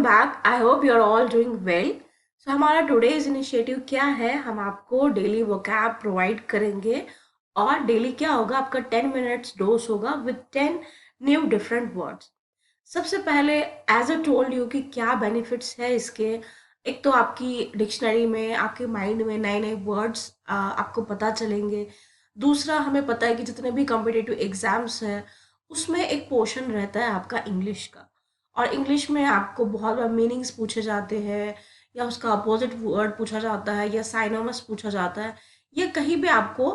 Back. I hope you are all doing well. So हमारा today's initiative क्या है, हम आपको डेली वोकैब प्रोवाइड करेंगे और डेली क्या होगा, आपका 10 मिनट्स डोज होगा विद 10 न्यू डिफरेंट वर्ड्स। सबसे पहले एज अ टोल्ड यू कि क्या बेनिफिट्स है इसके। एक तो आपकी डिक्शनरी में, आपके माइंड में नए नए वर्ड्स आपको पता चलेंगे। दूसरा, हमें पता है कि जितने भी कॉम्पिटिटिव एग्जाम्स हैं उसमें एक पोर्शन रहता है आपका इंग्लिश का, और इंग्लिश में आपको बहुत बार मीनिंग्स पूछे जाते हैं या उसका अपोजिट वर्ड पूछा जाता है या साइनोमस पूछा जाता है। ये कहीं भी आपको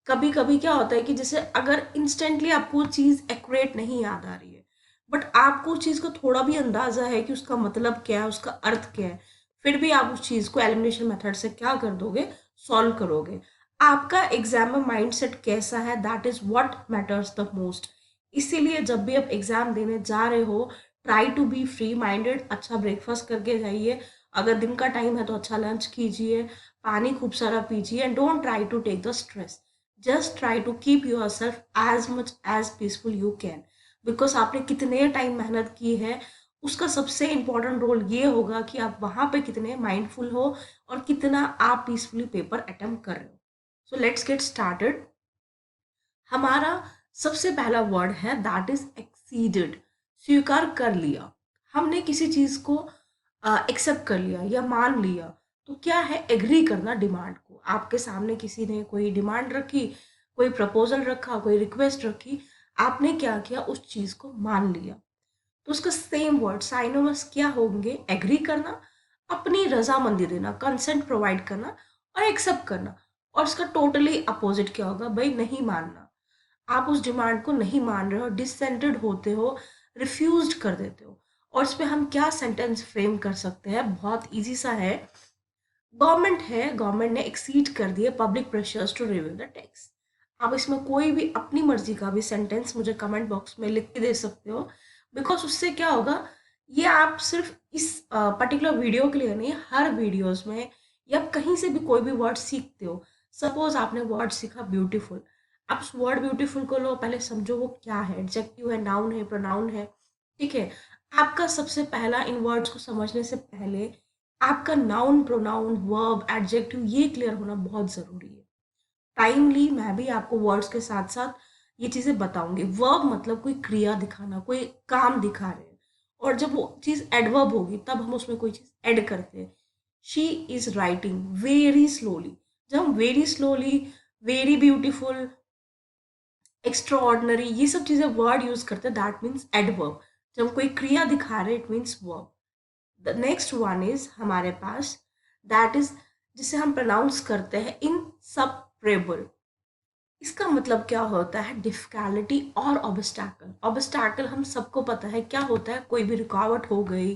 कभी कभी क्या होता है कि जैसे अगर इंस्टेंटली आपको चीज़ एक्यूरेट नहीं याद आ रही है, बट आपको उस चीज़ का थोड़ा भी अंदाजा है कि उसका मतलब क्या है, उसका अर्थ क्या है, फिर भी आप उस चीज़ को एलिमिनेशन मेथड से क्या कर दोगे, सॉल्व करोगे। आपका एग्जाम में माइंडसेट कैसा है, that is what matters the most. इसीलिए जब भी आप एग्जाम देने जा रहे हो, try to be free minded. अच्छा ब्रेकफास्ट करके जाइए, अगर दिन का टाइम है तो अच्छा लंच कीजिए, पानी खूब सारा पीजिए, and don't try to take the stress. Just try to keep yourself as much as peaceful you can, because आपने कितने टाइम मेहनत की है, उसका सबसे इम्पोर्टेंट रोल ये होगा कि आप वहाँ पे कितने माइंडफुल हो और कितना आप पीसफुली पेपर अटेम्प्ट कर रहे हो। So let's get started. हमारा सबसे पहला वर्ड है दैट इज एक्सीडेड। स्वीकार कर लिया, हमने किसी चीज को एक्सेप्ट कर लिया या मान लिया। तो क्या है, एग्री करना डिमांड को। आपके सामने किसी ने कोई डिमांड रखी, कोई प्रपोजल रखा, कोई रिक्वेस्ट रखी, आपने क्या किया, उस चीज को मान लिया। तो उसका सेम वर्ड साइनोमस क्या होंगे, एग्री करना, अपनी रजामंदी देना, कंसेंट प्रोवाइड करना, और एक्सेप्ट करना। और इसका टोटली अपोजिट क्या होगा भाई, नहीं मानना। आप उस डिमांड को नहीं मान रहे हो, डिससेंटेड होते हो, रिफ्यूज कर देते हो। और इस पे हम क्या सेंटेंस फ्रेम कर सकते हैं, बहुत इजी सा है। गवर्नमेंट है, गवर्नमेंट ने एक्सीड कर दिए public pressures to review the tax. आप इसमें कोई भी अपनी मर्जी का भी सेंटेंस मुझे कमेंट बॉक्स में लिख के दे सकते हो, बिकॉज उससे क्या होगा, ये आप सिर्फ इस पर्टिकुलर वीडियो के लिए नहीं, हर वीडियोस में या कहीं से भी कोई भी वर्ड सीखते हो। सपोज आपने वर्ड सीखा ब्यूटीफुल, आप उस वर्ड ब्यूटीफुल को लो, पहले समझो वो क्या है, एडजेक्टिव है, नाउन है, प्रोनाउन है। ठीक है, आपका सबसे पहला इन वर्ड्स को समझने से पहले आपका नाउन, प्रोनाउन, वर्ब, एडजेक्टिव ये क्लियर होना बहुत ज़रूरी है। टाइमली मैं भी आपको वर्ड्स के साथ साथ ये चीज़ें बताऊंगी। वर्ब मतलब कोई क्रिया दिखाना, कोई काम दिखा रहे हैं, और जब वो चीज़ एडवर्ब होगी तब हम उसमें कोई चीज़ ऐड करते हैं। She is writing very slowly, जब हम very slowly, very beautiful, extra ordinary, ये सब चीज़ें वर्ड यूज़ करते हैं, दैट मीन्स एडवर्ब। जब हम कोई क्रिया दिखा रहे हैं, it means verb. The next one is हमारे पास, दैट इज जिसे हम प्रोनाउंस करते हैं इनसपरेबल। इसका मतलब क्या होता है, डिफिकल्टी और ऑब्स्टैकल। ऑब्स्टैकल हम सबको पता है क्या होता है, कोई भी रुकावट हो गई,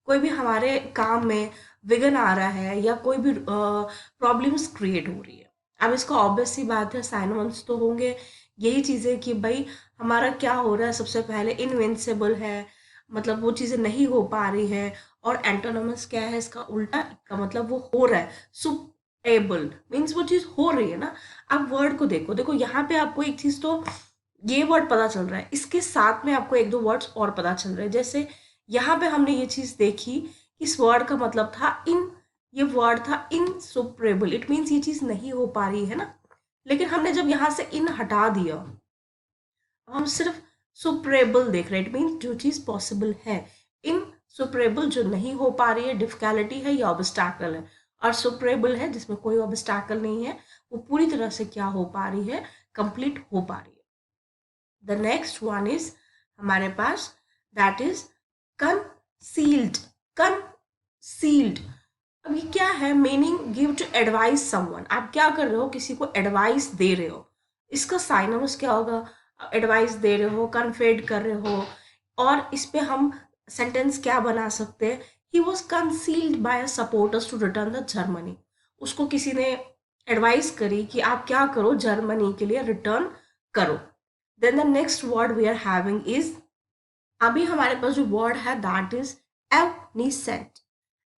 कोई भी हमारे काम में विघन आ रहा है, या कोई भी प्रॉब्लम्स क्रिएट हो रही है। अब इसका ऑब्वियस सी बात है, साइनोनिम्स तो होंगे। यही चीज़ें कि भाई हमारा क्या हो रहा है, सबसे पहले इनविंसिबल है, मतलब वो चीज़ें नहीं हो पा रही है। और एंटोनिमस क्या है, इसका उल्टा, इसका मतलब वो हो रहा है। सुटेबल मीन्स वो चीज़ हो रही है ना। आप वर्ड को देखो, देखो यहाँ पे आपको एक चीज़ तो ये वर्ड पता चल रहा है, इसके साथ में आपको एक दो वर्ड्स और पता चल रहे हैं। जैसे यहाँ पे हमने ये चीज़ देखी कि इस वर्ड का मतलब था इन, ये वर्ड था इनसुपरेबल, इट मीन्स ये चीज़ नहीं हो पा रही है ना। लेकिन हमने जब यहाँ से इन हटा दिया, हम सिर्फ सुपरेबल देख रहे हैं, इट मीन्स जो चीज़ पॉसिबल है। इन सुपरेबल जो नहीं हो पा रही है, डिफिकल्टी है या ऑब्स्टैकल है, और सुपरेबल है जिसमें कोई ऑब्स्टैकल नहीं है, वो पूरी तरह से क्या हो पा रही है, कंप्लीट हो पा रही है। द नेक्स्ट वन इज हमारे पास, दैट इज कंसील्ड। कंसील्ड, अब ये क्या है, meaning give to advice someone. आप क्या कर रहे हो, किसी को एडवाइस दे रहे हो। इसका साइनोनिम्स क्या होगा, एडवाइस दे रहे हो, कन्फेड कर रहे हो। और इस पे हम सेंटेंस क्या बना सकते हैं, he was concealed by supporters to return the Germany. उसको किसी ने एडवाइस करी कि आप क्या करो, जर्मनी के लिए रिटर्न करो। Then the next word we are having is, अभी हमारे पास जो वर्ड है दैट इज एवनीसेंट।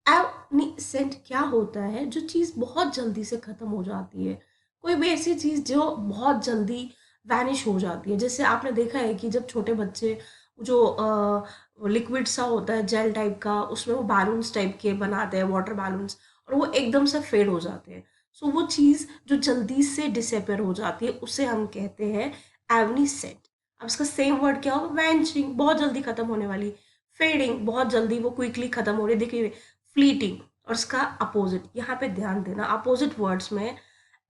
एवनीसेंट क्या होता है, जो चीज़ बहुत जल्दी से ख़त्म हो जाती है, कोई भी ऐसी चीज़ जो बहुत जल्दी वैनिश हो जाती है। जैसे आपने देखा है कि जब छोटे बच्चे जो लिक्विड सा होता है जेल टाइप का, उसमें वो बैलून्स टाइप के बनाते हैं, वाटर बैलून्स, और वो एकदम से फेड हो जाते हैं। सो वो चीज़ जो जल्दी से डिसअपियर हो जाती है उसे हम कहते हैं एवनिसेंट। अब इसका सेम वर्ड क्या होगा? वैनिशिंग, बहुत जल्दी खत्म होने वाली। फेडिंग, बहुत जल्दी वो क्विकली खत्म हो रही है। देखिए फ्लीटिंग, और इसका अपोजिट यहाँ पे ध्यान देना, अपोजिट वर्ड्स में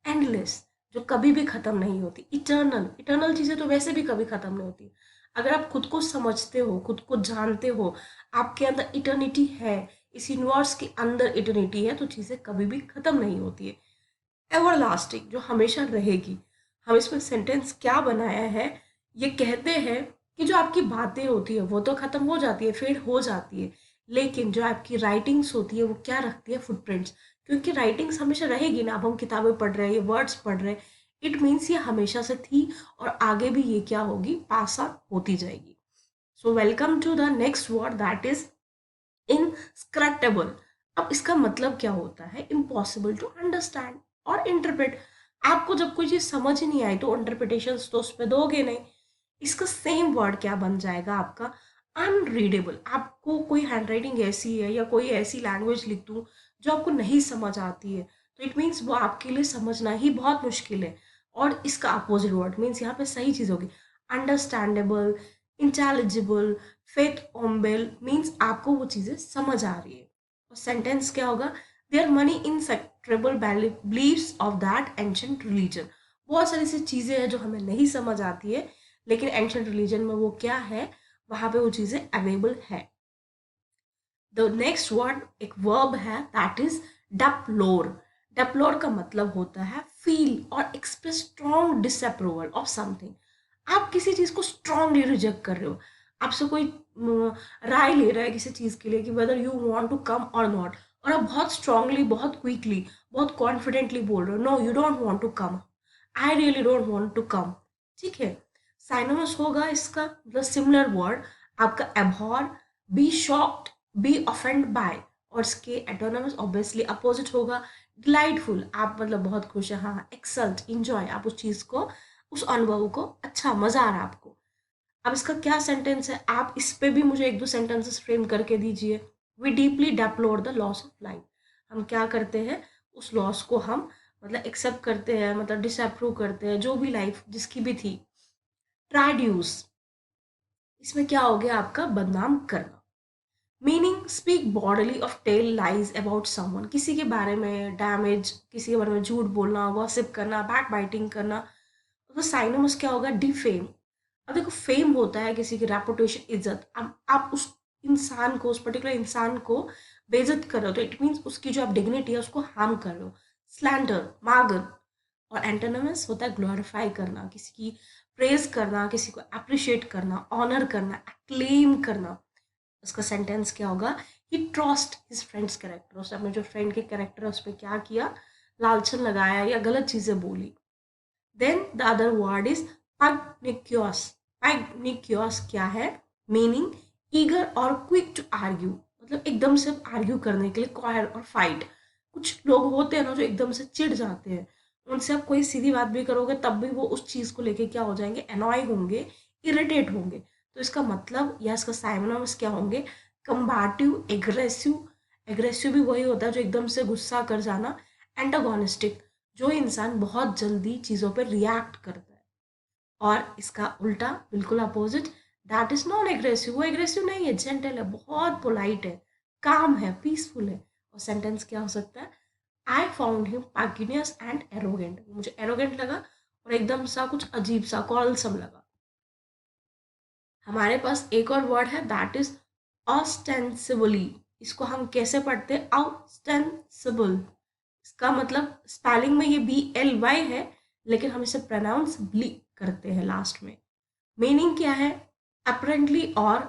एंडलेस, जो कभी भी खत्म नहीं होती। इटर्नल, इटर्नल चीजें तो वैसे भी कभी खत्म नहीं होती। अगर आप खुद को समझते हो, खुद को जानते हो, आपके अंदर इटर्निटी है, इस यूनिवर्स के अंदर इटर्निटी है, तो चीजें कभी भी खत्म नहीं होती है। एवरलास्टिंग, जो हमेशा रहेगी। हम इसमें सेंटेंस क्या बनाया है, ये कहते हैं कि जो आपकी बातें होती है वो तो खत्म हो जाती है, फेड हो जाती है, लेकिन जो आपकी राइटिंग्स होती है वो क्या रखती है? फुटप्रिंट्स। क्योंकि राइटिंग्स हमेशा रहेगी ना। अब हम किताबें पढ़ रहे हैं, ये वर्ड्स पढ़ रहे हैं, इट मीन्स ये हमेशा से थी और आगे भी ये क्या होगी? पास ऑन होती जाएगी। So welcome to the next word, that is inscrutable. अब इसका मतलब क्या होता है? इम्पॉसिबल टू अंडरस्टैंड और इंटरप्रेट। आपको जब कोई चीज समझ ही नहीं आई तो इंटरप्रिटेशन तो उस पर दोगे नहीं। इसका सेम वर्ड क्या बन जाएगा आपका? अनरीडेबल। आपको कोई हैंडराइटिंग ऐसी है या कोई ऐसी लैंग्वेज लिख दूं जो आपको नहीं समझ आती है, तो इट मीन्स वो आपके लिए समझना ही बहुत मुश्किल है। और इसका अपोजिट वर्ड मीन्स यहाँ पे सही चीज होगी, अंडरस्टैंडेबल, इंटेलिजिबल, फेथ ओम्बेल, मीन्स आपको वो चीजें समझ आ रही है। और सेंटेंस क्या होगा? Their many inscrutable beliefs of that ancient religion. बहुत सारी ऐसी चीजें हैं जो हमें नहीं समझ आती है, लेकिन एंशंट रिलीजन में वो क्या है, वहां पे वो चीजें अवेलेबल है। द नेक्स्ट वर्ड एक वर्ब है, दैट इज डपलोर। डपलोर का मतलब होता है फील और express strong disapproval of something. आप किसी चीज को स्ट्रांगली रिजेक्ट कर रहे हो। आपसे कोई राय ले रहा है किसी चीज के लिए कि whether you want to come or not, और आप बहुत स्ट्रांगली, बहुत क्विकली, बहुत कॉन्फिडेंटली बोल रहे हो, no you don't want to come, I really don't want to come. ठीक है। साइनोमस होगा इसका मतलब सिमिलर वर्ड आपका abhor, be shocked, be offend by, और इसके एटोनमस ऑब्वियसली अपोजिट होगा डिलाइटफुल। आप मतलब बहुत खुश है, हाँ, एक्सल्ट, इंजॉय, आप उस चीज को, उस अनुभव को, अच्छा मजा आ रहा है आपको। अब इसका क्या सेंटेंस है? आप इस पे भी मुझे एक दो सेंटेंसेस फ्रेम करके दीजिए। We deeply deplore the loss of life. हम क्या करते हैं? उस लॉस को हम मतलब एक्सेप्ट करते हैं, मतलब डिसअप्रूव करते हैं, जो भी लाइफ जिसकी भी थी। ट्राड्यूस, इसमें क्या हो गया आपका? बदनाम करना। Meaning speak badly of tell lies about someone, किसी के बारे में डैमेज, किसी के बारे में झूठ बोलना, गॉसिप करना, बैक बाइटिंग करना। तो साइनोमस क्या होगा? डिफेम। अब देखो फेम होता है किसी की रेपुटेशन, इज्जत। अब आप उस इंसान को, उस पर्टिकुलर इंसान को बेइज्जत कर रहे हो, तो इट मीन्स उसकी जो आप डिग्निटी है उसको हार्म कर रहे हो। स्लैंडर, मागन। और एंटोनिमस होता है ग्लोरीफाई करना, किसी की प्रेज करना, किसी को अप्रिशिएट करना, ऑनर करना, एक्लेम करना। उसका सेंटेंस क्या होगा? ही ट्रस्ट हिज फ्रेंड्स कैरेक्टर। उसने अपने जो फ्रेंड के कैरेक्टर है उस पर क्या किया? लालछन लगाया या गलत चीजें बोली। Then the other word is pugnacious. Pugnacious क्या है? मीनिंग ईगर और क्विक टू आर्ग्यू, मतलब एकदम से आर्ग्यू करने के लिए, क्वायर और फाइट। कुछ लोग होते हैं ना जो एकदम से चिढ़ जाते हैं, उनसे आप कोई सीधी बात भी करोगे तब भी वो उस चीज को लेके क्या हो जाएंगे? एनॉय होंगे, इरिटेट होंगे। तो इसका मतलब या इसका साइनोनिम्स क्या होंगे? कंबाटिव, एग्रेसिव। एग्रेसिव भी वही होता है जो एकदम से गुस्सा कर जाना। एंटागोनिस्टिक, जो इंसान बहुत जल्दी चीज़ों पर रिएक्ट करता है। और इसका उल्टा बिल्कुल opposite, that is non aggressive. वो एग्रेसिव नहीं है, जेंटल है, बहुत पोलाइट है, काम है, पीसफुल है। और सेंटेंस क्या हो सकता है? I found him pugnacious and arrogant. मुझे एरोगेंट लगा और एकदम सा कुछ अजीब सा कॉलसम लगा। हमारे पास एक और वर्ड है, दैट इज ऑस्टेंसिबली। इसको हम कैसे पढ़ते हैं? ऑस्टेंसिबल। इसका मतलब स्पेलिंग में ये BLY है, लेकिन हम इसे प्रोनाउंस ब्ली करते हैं लास्ट में। मीनिंग क्या है? अपेरेंटली और,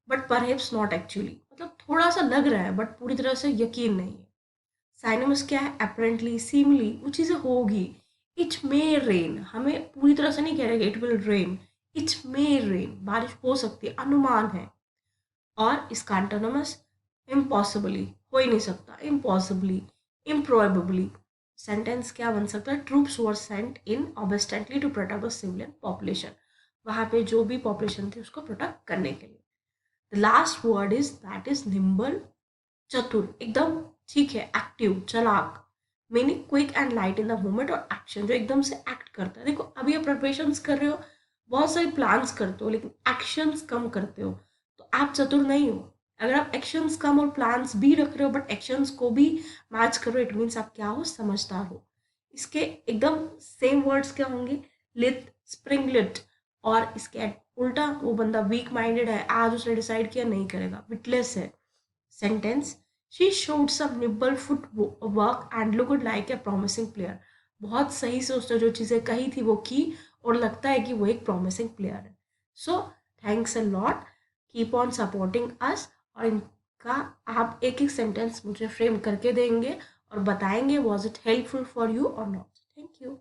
बट परहेप्स नॉट एक्चुअली, मतलब थोड़ा सा लग रहा है बट पूरी तरह से यकीन नहीं है। साइनोमस क्या है? अपेरेंटली, सीमली, वो चीज़ें होगी। इट मे रेन, हमें पूरी तरह से नहीं कह रहे it will rain, it may rain, बारिश हो सकती है, अनुमान है। और इसका एंटोनिमस इम्पॉसिबली, हो ही नहीं सकता, इम्पॉसिबली, इम्प्रोबेबली। सेंटेंस क्या बन सकता है? Troops were sent in obstinately to protect the civilian population. वहाँ पे जो भी पॉपुलेशन थी उसको प्रोटेक्ट करने के लिए। The last word is that is nimble, चतुर, एकदम ठीक है, एक्टिव, चालाक, meaning quick and light in the moment, और एक्शन जो एकदम से एक्ट करता है। देखो अभी आप प्रिपरेशंस कर रहे हो, बहुत सारे प्लान्स करते हो लेकिन एक्शंस कम करते हो, तो आप चतुर नहीं हो। अगर आप एक्शंस कम और प्लान्स भी रख रहे हो बट एक्शंस को भी मैच करो, इट मीन्स आप क्या हो, समझदार हो। इसके एकदम सेम वर्ड्स क्या होंगे, लिट, स्प्रिंगलिट, और इसके उल्टा वो बंदा वीक माइंडेड है, आज उसने डिसाइड किया नहीं करेगा, विटलेस है। Sentence, she showed some nimble footwork and looked like a promising player, बहुत सही से उसने जो चीज़ें कही थी वो की और लगता है कि वो एक प्रॉमिसिंग प्लेयर है। So thanks a lot, keep on supporting us, और इनका आप एक एक सेंटेंस मुझे फ्रेम करके देंगे और बताएंगे was it helpful for you और नॉट।